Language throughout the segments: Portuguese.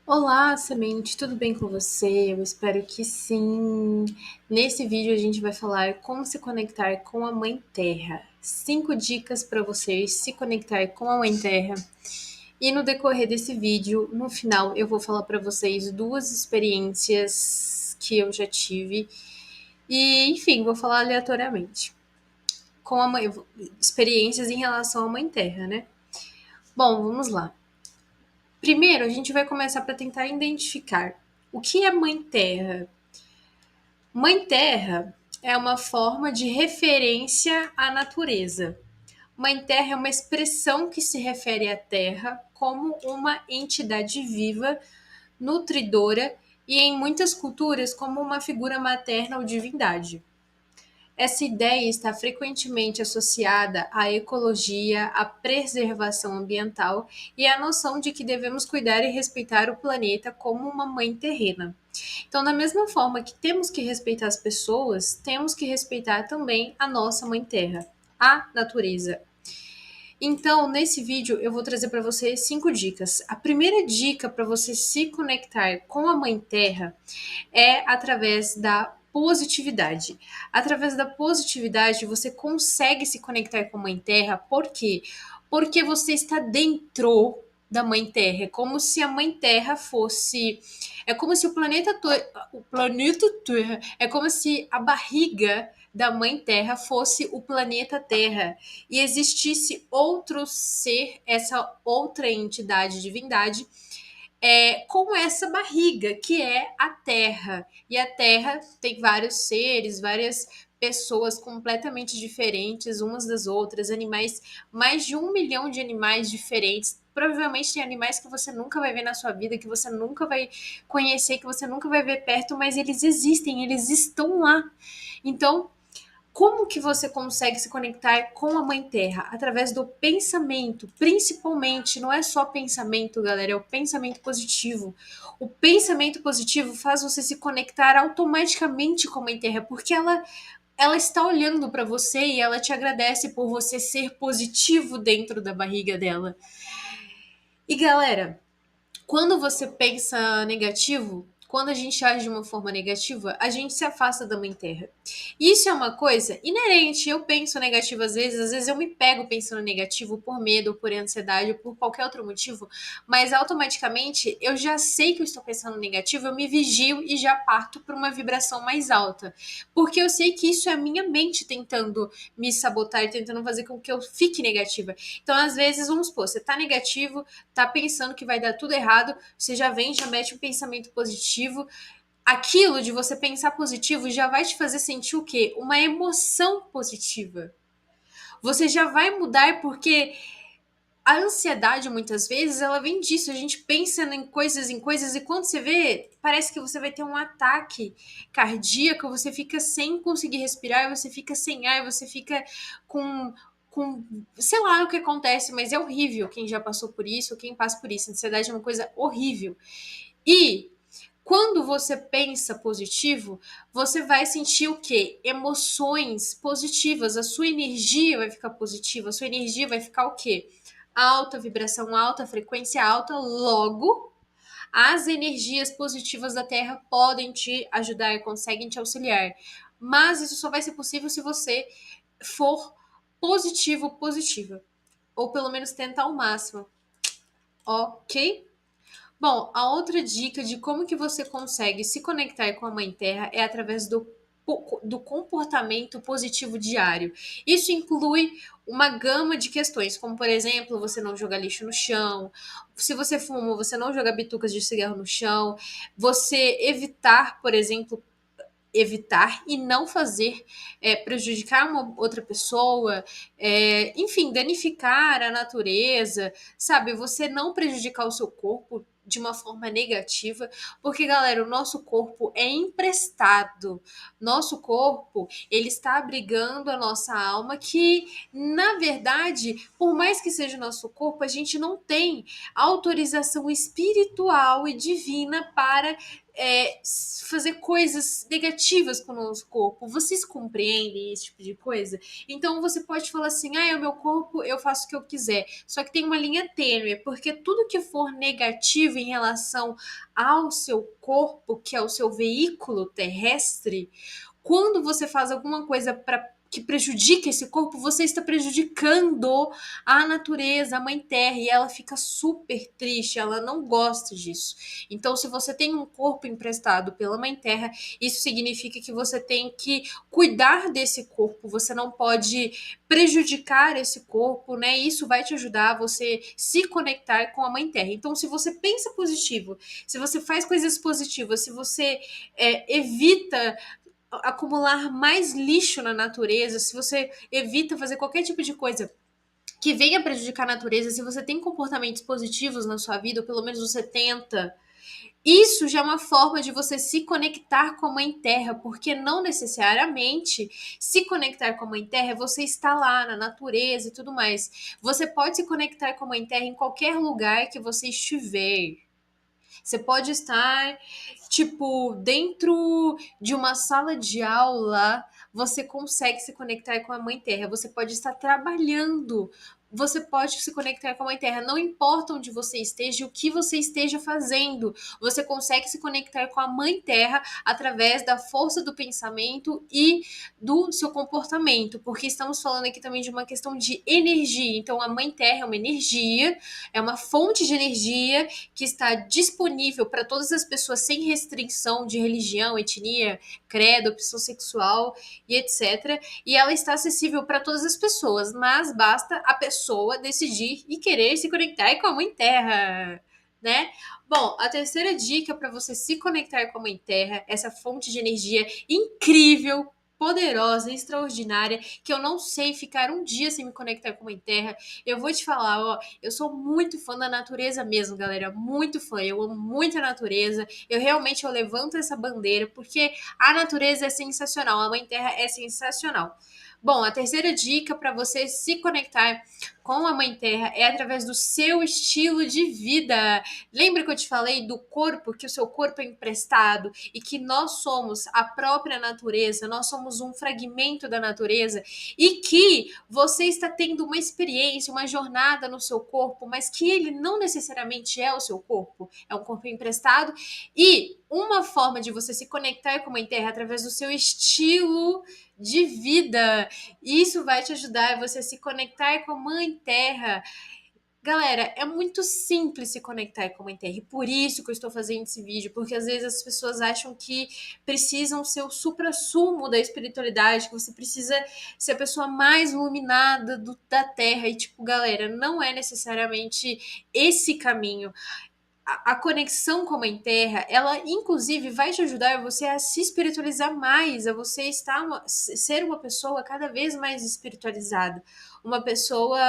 Olá, semente, tudo bem com você? Eu espero que sim. Nesse vídeo a gente vai falar como se conectar com a Mãe Terra. 5 dicas para vocês se conectar com a Mãe Terra. E no decorrer desse vídeo, no final, eu vou falar para vocês 2 experiências que eu já tive. E, enfim, vou falar aleatoriamente. Com a mãe, experiências em relação à Mãe Terra, né? Bom, vamos lá. Primeiro, a gente vai começar para tentar identificar o que é Mãe Terra. Mãe Terra é uma forma de referência à natureza. Mãe Terra é uma expressão que se refere à Terra como uma entidade viva, nutridora e, em muitas culturas, como uma figura materna ou divindade. Essa ideia está frequentemente associada à ecologia, à preservação ambiental e à noção de que devemos cuidar e respeitar o planeta como uma mãe terrena. Então, da mesma forma que temos que respeitar as pessoas, temos que respeitar também a nossa mãe terra, a natureza. Então, nesse vídeo, eu vou trazer para você 5 dicas. A primeira dica para você se conectar com a Mãe Terra é através da positividade. Através da positividade, você consegue se conectar com a Mãe Terra, por quê? Porque você está dentro da Mãe Terra. É como se a Mãe Terra fosse. É como se o planeta Terra. É como se a barriga da Mãe Terra fosse o planeta Terra e existisse outro ser, essa outra entidade, divindade, com essa barriga, que é a Terra. E a Terra tem vários seres, várias pessoas completamente diferentes umas das outras, animais, mais de 1 milhão de animais diferentes. Provavelmente tem animais que você nunca vai ver na sua vida, que você nunca vai conhecer, que você nunca vai ver perto, mas eles existem, eles estão lá. Então, como que você consegue se conectar com a Mãe Terra? Através do pensamento, principalmente, não é só pensamento, galera, é o pensamento positivo. O pensamento positivo faz você se conectar automaticamente com a Mãe Terra, porque ela está olhando para você e ela te agradece por você ser positivo dentro da barriga dela. E galera, quando você pensa negativo, quando a gente age de uma forma negativa, a gente se afasta da Mãe Terra. Isso é uma coisa inerente. Eu penso negativo às vezes eu me pego pensando negativo por medo, por ansiedade, por qualquer outro motivo, mas automaticamente eu já sei que eu estou pensando negativo, eu me vigio e já parto para uma vibração mais alta. Porque eu sei que isso é a minha mente tentando me sabotar e tentando fazer com que eu fique negativa. Então, às vezes, vamos supor, você tá negativo, tá pensando que vai dar tudo errado, você já vem, já mete um pensamento positivo. Aquilo de você pensar positivo já vai te fazer sentir o quê? Uma emoção positiva. Você já vai mudar porque a ansiedade, muitas vezes, ela vem disso. A gente pensa em coisas, e quando você vê, parece que você vai ter um ataque cardíaco, você fica sem conseguir respirar, você fica sem ar, você fica com sei lá o que acontece, mas é horrível quem já passou por isso, quem passa por isso. A ansiedade é uma coisa horrível. E quando você pensa positivo, você vai sentir o quê? Emoções positivas. A sua energia vai ficar positiva. A sua energia vai ficar o quê? Alta vibração, alta frequência alta. Logo, as energias positivas da Terra podem te ajudar, conseguem te auxiliar. Mas isso só vai ser possível se você for positivo, positiva. Ou pelo menos tentar ao máximo. Ok? Bom, a outra dica de como que você consegue se conectar com a Mãe Terra é através do comportamento positivo diário. Isso inclui uma gama de questões, como por exemplo, você não jogar lixo no chão, se você fuma, você não jogar bitucas de cigarro no chão, você evitar, por exemplo, evitar e não fazer prejudicar uma outra pessoa, enfim, danificar a natureza, sabe? Você não prejudicar o seu corpo de uma forma negativa, porque galera, o nosso corpo é emprestado. Nosso corpo, ele está abrigando a nossa alma que, na verdade, por mais que seja o nosso corpo, a gente não tem autorização espiritual e divina para fazer coisas negativas com o nosso corpo. Vocês compreendem esse tipo de coisa? Então você pode falar assim, é o meu corpo, eu faço o que eu quiser. Só que tem uma linha tênue, porque tudo que for negativo em relação ao seu corpo, que é o seu veículo terrestre, quando você faz alguma coisa para que prejudica esse corpo, você está prejudicando a natureza, a mãe terra, e ela fica super triste, ela não gosta disso. Então, se você tem um corpo emprestado pela mãe terra, isso significa que você tem que cuidar desse corpo, você não pode prejudicar esse corpo, né? Isso vai te ajudar a você se conectar com a mãe terra. Então, se você pensa positivo, se você faz coisas positivas, se você evita acumular mais lixo na natureza, se você evita fazer qualquer tipo de coisa que venha prejudicar a natureza, se você tem comportamentos positivos na sua vida, ou pelo menos você tenta, isso já é uma forma de você se conectar com a Mãe Terra, porque não necessariamente se conectar com a Mãe Terra é você estar lá na natureza e tudo mais. Você pode se conectar com a Mãe Terra em qualquer lugar que você estiver. Você pode estar, tipo, dentro de uma sala de aula, você consegue se conectar com a Mãe Terra. Você pode estar trabalhando, você pode se conectar com a Mãe Terra. Não importa onde você esteja, o que você esteja fazendo, você consegue se conectar com a Mãe Terra através da força do pensamento e do seu comportamento, porque estamos falando aqui também de uma questão de energia. Então, a Mãe Terra é uma energia, é uma fonte de energia que está disponível para todas as pessoas sem restrição de religião, etnia, credo, opção sexual e etc. E ela está acessível para todas as pessoas, mas basta a pessoa decidir e querer se conectar com a Mãe Terra, né? Bom, a terceira dica para você se conectar com a Mãe Terra, essa fonte de energia incrível, poderosa, extraordinária, que eu não sei ficar um dia sem me conectar com a Mãe Terra. Eu vou te falar, ó, eu sou muito fã da natureza mesmo, galera, muito fã. Eu amo muito a natureza. Eu levanto essa bandeira porque a natureza é sensacional, a Mãe Terra é sensacional. Bom, a terceira dica para você se conectar com a Mãe Terra é através do seu estilo de vida. Lembra que eu te falei do corpo, que o seu corpo é emprestado e que nós somos a própria natureza, nós somos um fragmento da natureza e que você está tendo uma experiência, uma jornada no seu corpo, mas que ele não necessariamente é o seu corpo, é um corpo emprestado e uma forma de você se conectar com a Mãe Terra é através do seu estilo de vida. Isso vai te ajudar a você se conectar com a Mãe Terra. Galera, é muito simples se conectar com a Mãe Terra e por isso que eu estou fazendo esse vídeo, porque às vezes as pessoas acham que precisam ser o suprassumo da espiritualidade, que você precisa ser a pessoa mais iluminada da Terra e tipo, galera, não é necessariamente esse caminho. A conexão com a Mãe Terra, ela inclusive vai te ajudar você a se espiritualizar mais, a você ser uma pessoa cada vez mais espiritualizada, uma pessoa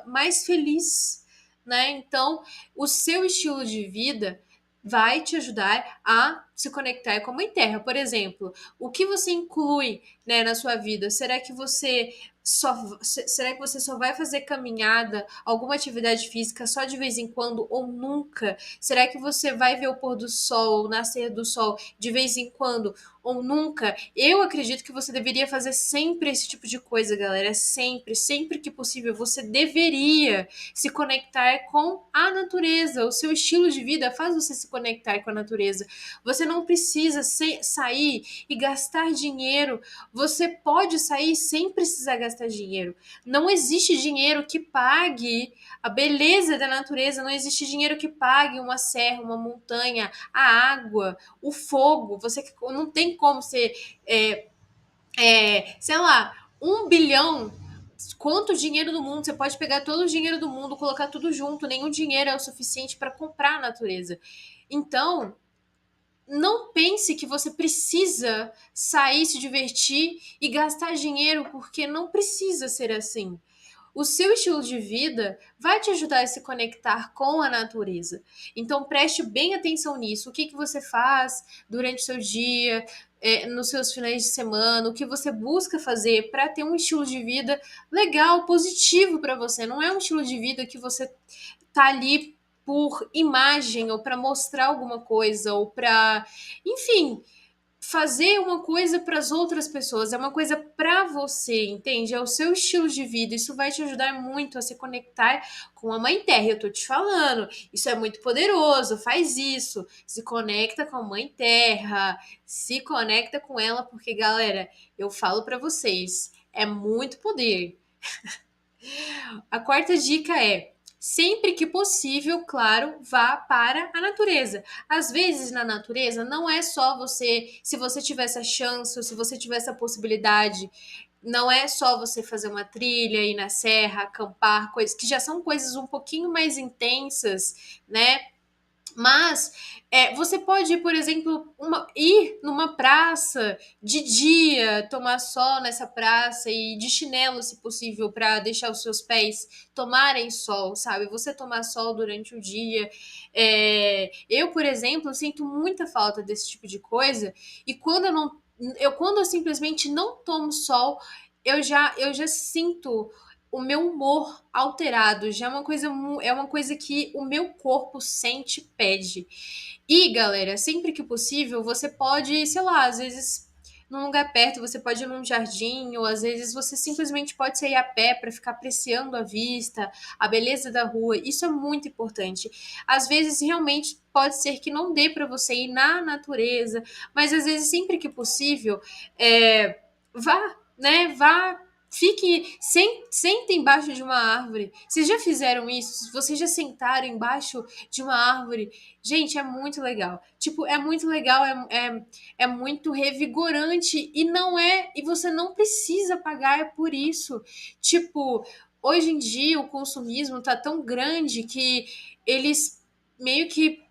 mais feliz, né? Então, o seu estilo de vida vai te ajudar a se conectar com a Mãe Terra. Por exemplo, o que você inclui, né, na sua vida? Será que você só vai fazer caminhada, alguma atividade física só de vez em quando ou nunca? Será que você vai ver o pôr do sol, o nascer do sol de vez em quando ou nunca? Eu acredito que você deveria fazer sempre esse tipo de coisa, galera. Sempre, sempre que possível, você deveria se conectar com a natureza. O seu estilo de vida faz você se conectar com a natureza. Você não precisa sair e gastar dinheiro. Você pode sair sem precisar gastar dinheiro. Não existe dinheiro que pague a beleza da natureza, não existe dinheiro que pague uma serra, uma montanha, a água, o fogo. Você não tem como ser, sei lá, 1 bilhão. Quanto dinheiro do mundo? Você pode pegar todo o dinheiro do mundo, colocar tudo junto. Nenhum dinheiro é o suficiente para comprar a natureza. Então, não pense que você precisa sair, se divertir e gastar dinheiro, porque não precisa ser assim. O seu estilo de vida vai te ajudar a se conectar com a natureza. Então preste bem atenção nisso. O que você faz durante o seu dia, nos seus finais de semana, o que você busca fazer para ter um estilo de vida legal, positivo para você. Não é um estilo de vida que você tá ali por imagem ou para mostrar alguma coisa ou para, enfim, fazer uma coisa para as outras pessoas, é uma coisa para você, entende? É o seu estilo de vida. Isso vai te ajudar muito a se conectar com a Mãe Terra. Eu tô te falando, isso é muito poderoso. Faz isso, se conecta com a Mãe Terra, se conecta com ela, porque galera, eu falo para vocês, é muito poder. A quarta dica é: sempre que possível, claro, vá para a natureza. Às vezes, na natureza, não é só você, se você tiver essa chance, ou se você tiver essa possibilidade, não é só você fazer uma trilha, ir na serra, acampar, coisas que já são coisas um pouquinho mais intensas, né? Mas você pode, por exemplo, ir numa praça de dia, tomar sol nessa praça e de chinelo, se possível, para deixar os seus pés tomarem sol, sabe? Você tomar sol durante o dia. Eu, por exemplo, sinto muita falta desse tipo de coisa. E quando eu simplesmente não tomo sol, eu já sinto o meu humor alterado, já é uma coisa que o meu corpo sente, pede. E, galera, sempre que possível, você pode, sei lá, às vezes num lugar perto, você pode ir num jardim, ou às vezes você simplesmente pode sair a pé para ficar apreciando a vista, a beleza da rua. Isso é muito importante. Às vezes realmente pode ser que não dê para você ir na natureza, mas às vezes sempre que possível, vá, né? Vá. Senta embaixo de uma árvore. Vocês já fizeram isso? Vocês já sentaram embaixo de uma árvore? Gente, é muito legal. Tipo, é muito legal, é muito revigorante e não é. E você não precisa pagar por isso. Tipo, hoje em dia o consumismo tá tão grande que eles meio que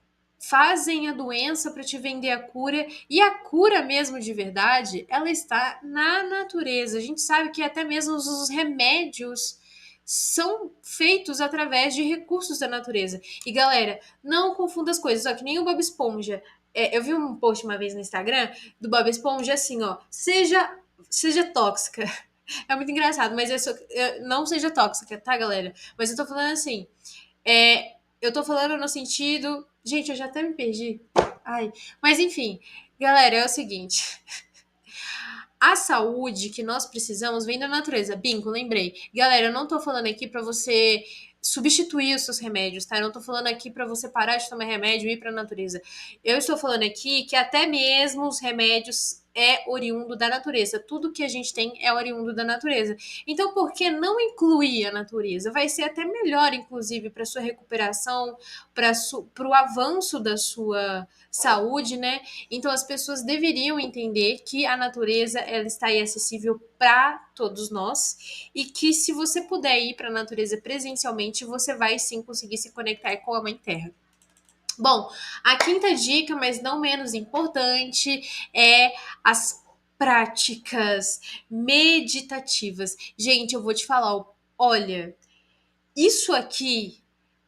fazem a doença para te vender a cura, e a cura mesmo de verdade, ela está na natureza. A gente sabe que até mesmo os remédios são feitos através de recursos da natureza. E galera, não confunda as coisas, ó, que nem o Bob Esponja. Eu vi um post uma vez no Instagram do Bob Esponja assim, ó, seja tóxica. É muito engraçado, mas não seja tóxica, tá, galera? Mas eu tô falando assim, eu tô falando no sentido. Gente, eu já até me perdi. Ai. Mas enfim, galera, é o seguinte. A saúde que nós precisamos vem da natureza. Bingo, lembrei. Galera, eu não tô falando aqui pra você substituir os seus remédios, tá? Eu não tô falando aqui pra você parar de tomar remédio e ir pra natureza. Eu estou falando aqui que até mesmo os remédios é oriundo da natureza. Tudo que a gente tem é oriundo da natureza. Então, por que não incluir a natureza? Vai ser até melhor, inclusive, para sua recuperação, para o avanço da sua saúde, né? Então as pessoas deveriam entender que a natureza ela está aí acessível para todos nós e que se você puder ir para a natureza presencialmente, você vai sim conseguir se conectar com a Mãe Terra. Bom, a quinta dica, mas não menos importante, é as práticas meditativas. Gente, eu vou te falar, olha, isso aqui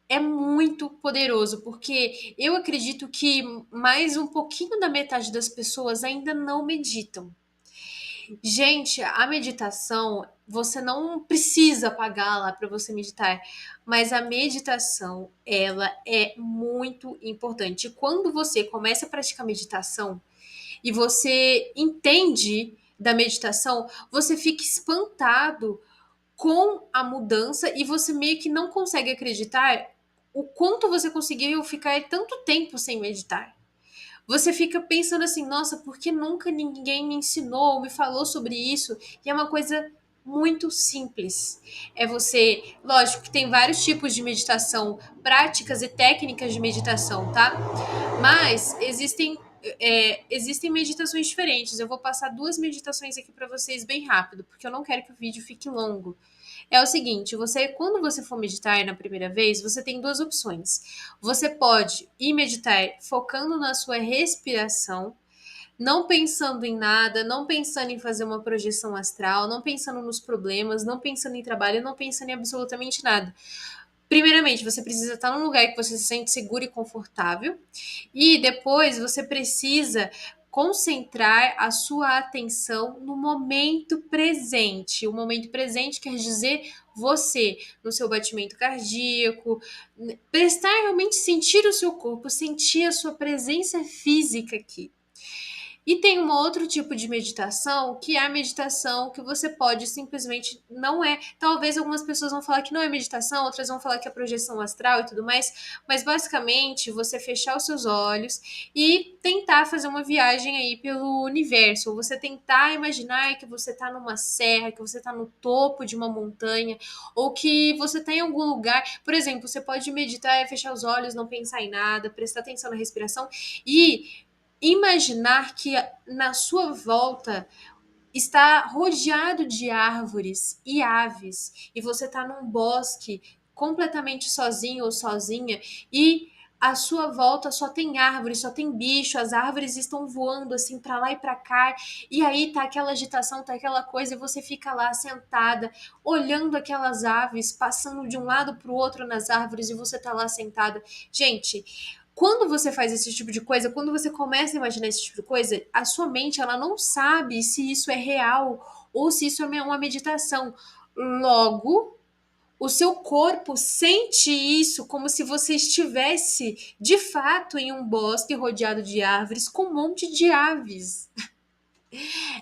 é muito poderoso, porque eu acredito que mais um pouquinho da metade das pessoas ainda não meditam. Gente, a meditação, você não precisa pagar lá para você meditar, mas a meditação, ela é muito importante. Quando você começa a praticar meditação e você entende da meditação, você fica espantado com a mudança e você meio que não consegue acreditar o quanto você conseguiu ficar tanto tempo sem meditar. Você fica pensando assim, nossa, por que nunca ninguém me ensinou, me falou sobre isso? E é uma coisa muito simples. É você, lógico que tem vários tipos de meditação, práticas e técnicas de meditação, tá? Mas existem meditações diferentes. Eu vou passar duas meditações aqui para vocês bem rápido, porque eu não quero que o vídeo fique longo. É o seguinte, quando você for meditar na primeira vez, você tem duas opções. Você pode ir meditar focando na sua respiração, não pensando em nada, não pensando em fazer uma projeção astral, não pensando nos problemas, não pensando em trabalho, não pensando em absolutamente nada. Primeiramente, você precisa estar num lugar que você se sente seguro e confortável. E depois você precisa concentrar a sua atenção no momento presente. O momento presente quer dizer você no seu batimento cardíaco, prestar realmente sentir o seu corpo, sentir a sua presença física aqui. E tem um outro tipo de meditação, que é a meditação que você pode simplesmente não é. Talvez algumas pessoas vão falar que não é meditação, outras vão falar que é projeção astral e tudo mais, mas basicamente você fechar os seus olhos e tentar fazer uma viagem aí pelo universo, ou você tentar imaginar que você está numa serra, que você está no topo de uma montanha, ou que você está em algum lugar. Por exemplo, você pode meditar e fechar os olhos, não pensar em nada, prestar atenção na respiração e imaginar que na sua volta está rodeado de árvores e aves e você está num bosque completamente sozinho ou sozinha e a sua volta só tem árvores, só tem bicho, as árvores estão voando assim para lá e para cá, e aí tá aquela agitação, tá aquela coisa, e você fica lá sentada, olhando aquelas aves, passando de um lado para o outro nas árvores, e você tá lá sentada. Gente, quando você faz esse tipo de coisa, quando você começa a imaginar esse tipo de coisa, a sua mente ela não sabe se isso é real ou se isso é uma meditação. Logo, o seu corpo sente isso como se você estivesse de fato em um bosque rodeado de árvores com um monte de aves.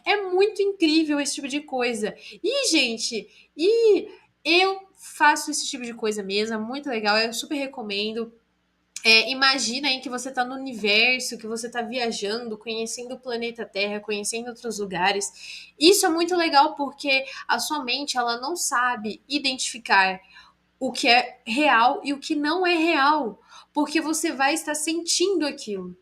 É muito incrível esse tipo de coisa. E, gente, eu faço esse tipo de coisa mesmo, é muito legal, eu super recomendo. Imagina aí que você está no universo, que você está viajando, conhecendo o planeta Terra, conhecendo outros lugares. Isso é muito legal porque a sua mente ela não sabe identificar o que é real e o que não é real, porque você vai estar sentindo aquilo.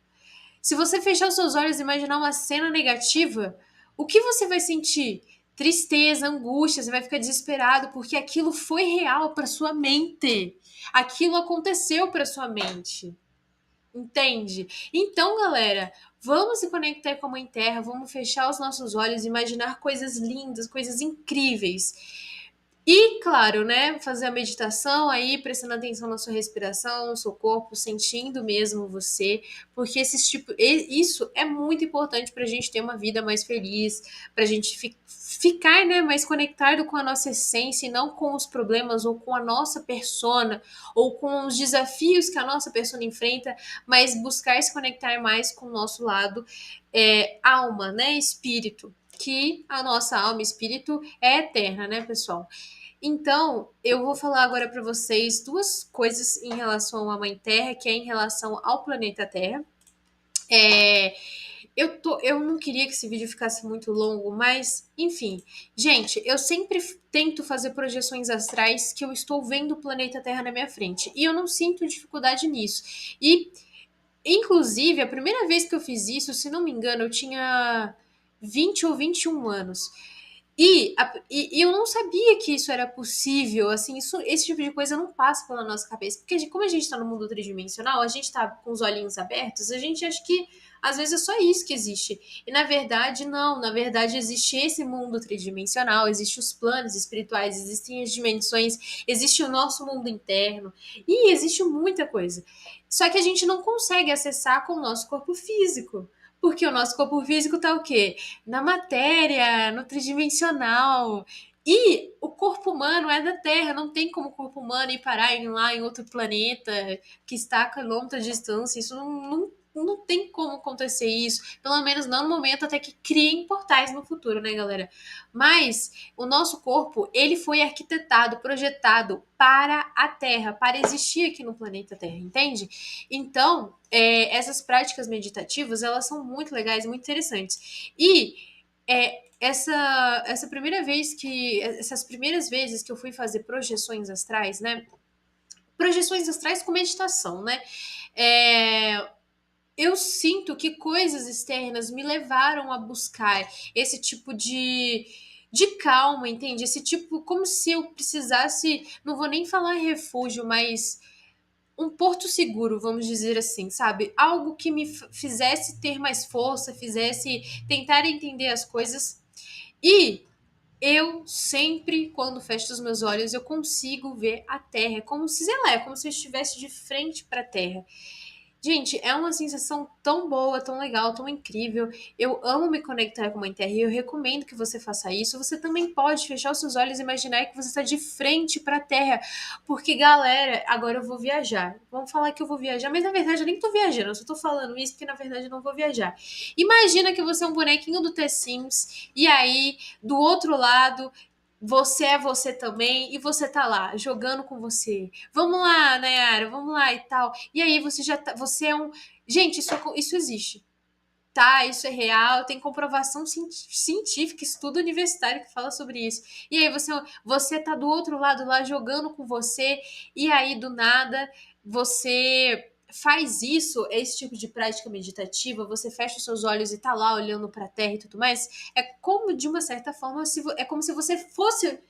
Se você fechar os seus olhos e imaginar uma cena negativa, o que você vai sentir? Tristeza, angústia, você vai ficar desesperado porque aquilo foi real para sua mente. Aquilo aconteceu para sua mente. Entende? Então, galera, vamos se conectar com a Mãe Terra, vamos fechar os nossos olhos, imaginar coisas lindas, coisas incríveis. E, claro, né, fazer a meditação aí, prestando atenção na sua respiração, no seu corpo, sentindo mesmo você, porque isso é muito importante para a gente ter uma vida mais feliz, para a gente ficar, né, mais conectado com a nossa essência e não com os problemas ou com a nossa persona ou com os desafios que a nossa persona enfrenta, mas buscar se conectar mais com o nosso lado alma, né, espírito. Que a nossa alma e espírito é eterna, né, pessoal? Então, eu vou falar agora para vocês duas coisas em relação à Mãe Terra, que é em relação ao planeta Terra. É, eu não queria que esse vídeo ficasse muito longo, mas, enfim. Gente, eu sempre tento fazer projeções astrais que eu estou vendo o planeta Terra na minha frente. E eu não sinto dificuldade nisso. E, inclusive, a primeira vez que eu fiz isso, se não me engano, eu tinha 20 ou 21 anos. E eu não sabia que isso era possível, assim, esse tipo de coisa não passa pela nossa cabeça. Porque como a gente tá no mundo tridimensional, a gente tá com os olhinhos abertos, a gente acha que às vezes é só isso que existe. E na verdade, não. Na verdade, existe esse mundo tridimensional, existem os planos espirituais, existem as dimensões, existe o nosso mundo interno, e existe muita coisa. Só que a gente não consegue acessar com o nosso corpo físico. Porque o nosso corpo físico tá o quê? Na matéria, no tridimensional. E o corpo humano é da Terra, não tem como o corpo humano ir parar lá em outro planeta que está a quilômetros de distância. Isso não tem como acontecer isso. Pelo menos não no momento até que criem portais no futuro, né, galera? Mas o nosso corpo, ele foi arquitetado, projetado para a Terra, para existir aqui no planeta Terra, entende? Então, essas práticas meditativas, elas são muito legais, muito interessantes. E essa primeira vez essas primeiras vezes que eu fui fazer projeções astrais, né? Projeções astrais com meditação, né? Eu sinto que coisas externas me levaram a buscar esse tipo de calma, entende? Esse tipo, como se eu precisasse, não vou nem falar refúgio, mas um porto seguro, vamos dizer assim, sabe? Algo que me fizesse ter mais força, fizesse tentar entender as coisas. E eu sempre, quando fecho os meus olhos, eu consigo ver a Terra. É como se, sei lá, é como se eu estivesse de frente para a Terra. Gente, é uma sensação tão boa, tão legal, tão incrível. Eu amo me conectar com a Mãe Terra e eu recomendo que você faça isso. Você também pode fechar os seus olhos e imaginar que você está de frente para a Terra. Porque, galera, agora eu vou viajar. Vamos falar que eu vou viajar, mas na verdade eu nem tô viajando, eu só tô falando isso porque na verdade eu não vou viajar. Imagina que você é um bonequinho do The Sims e aí, do outro lado, você é você também e você tá lá jogando com você. Vamos lá, Nayara, vamos lá e tal. E aí você já tá, você é um, gente, isso existe. Tá, isso é real, tem comprovação científica, estudo universitário que fala sobre isso. E aí você tá do outro lado lá jogando com você e aí do nada você faz isso, esse tipo de prática meditativa, você fecha os seus olhos e tá lá olhando para a terra e tudo mais, é como de uma certa forma é como se você fosse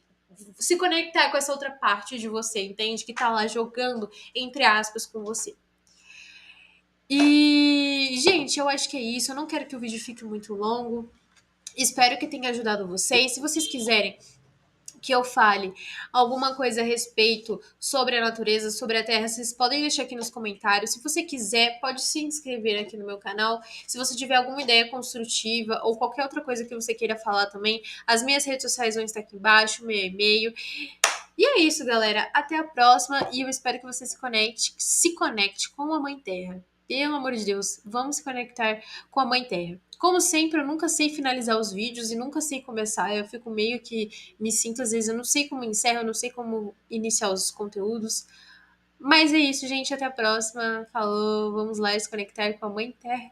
se conectar com essa outra parte de você, entende? Que tá lá jogando entre aspas com você. E, gente, eu acho que é isso. Eu não quero que o vídeo fique muito longo. Espero que tenha ajudado vocês. Se vocês quiserem que eu fale alguma coisa a respeito sobre a natureza, sobre a Terra, vocês podem deixar aqui nos comentários. Se você quiser, pode se inscrever aqui no meu canal. Se você tiver alguma ideia construtiva ou qualquer outra coisa que você queira falar também, as minhas redes sociais vão estar aqui embaixo, meu e-mail. E é isso, galera. Até a próxima e eu espero que você se conecte com a Mãe Terra. Pelo amor de Deus, vamos se conectar com a Mãe Terra. Como sempre, eu nunca sei finalizar os vídeos e nunca sei começar. Eu fico meio que me sinto, às vezes, eu não sei como encerro, eu não sei como iniciar os conteúdos. Mas é isso, gente. Até a próxima. Falou. Vamos lá se conectar com a Mãe Terra.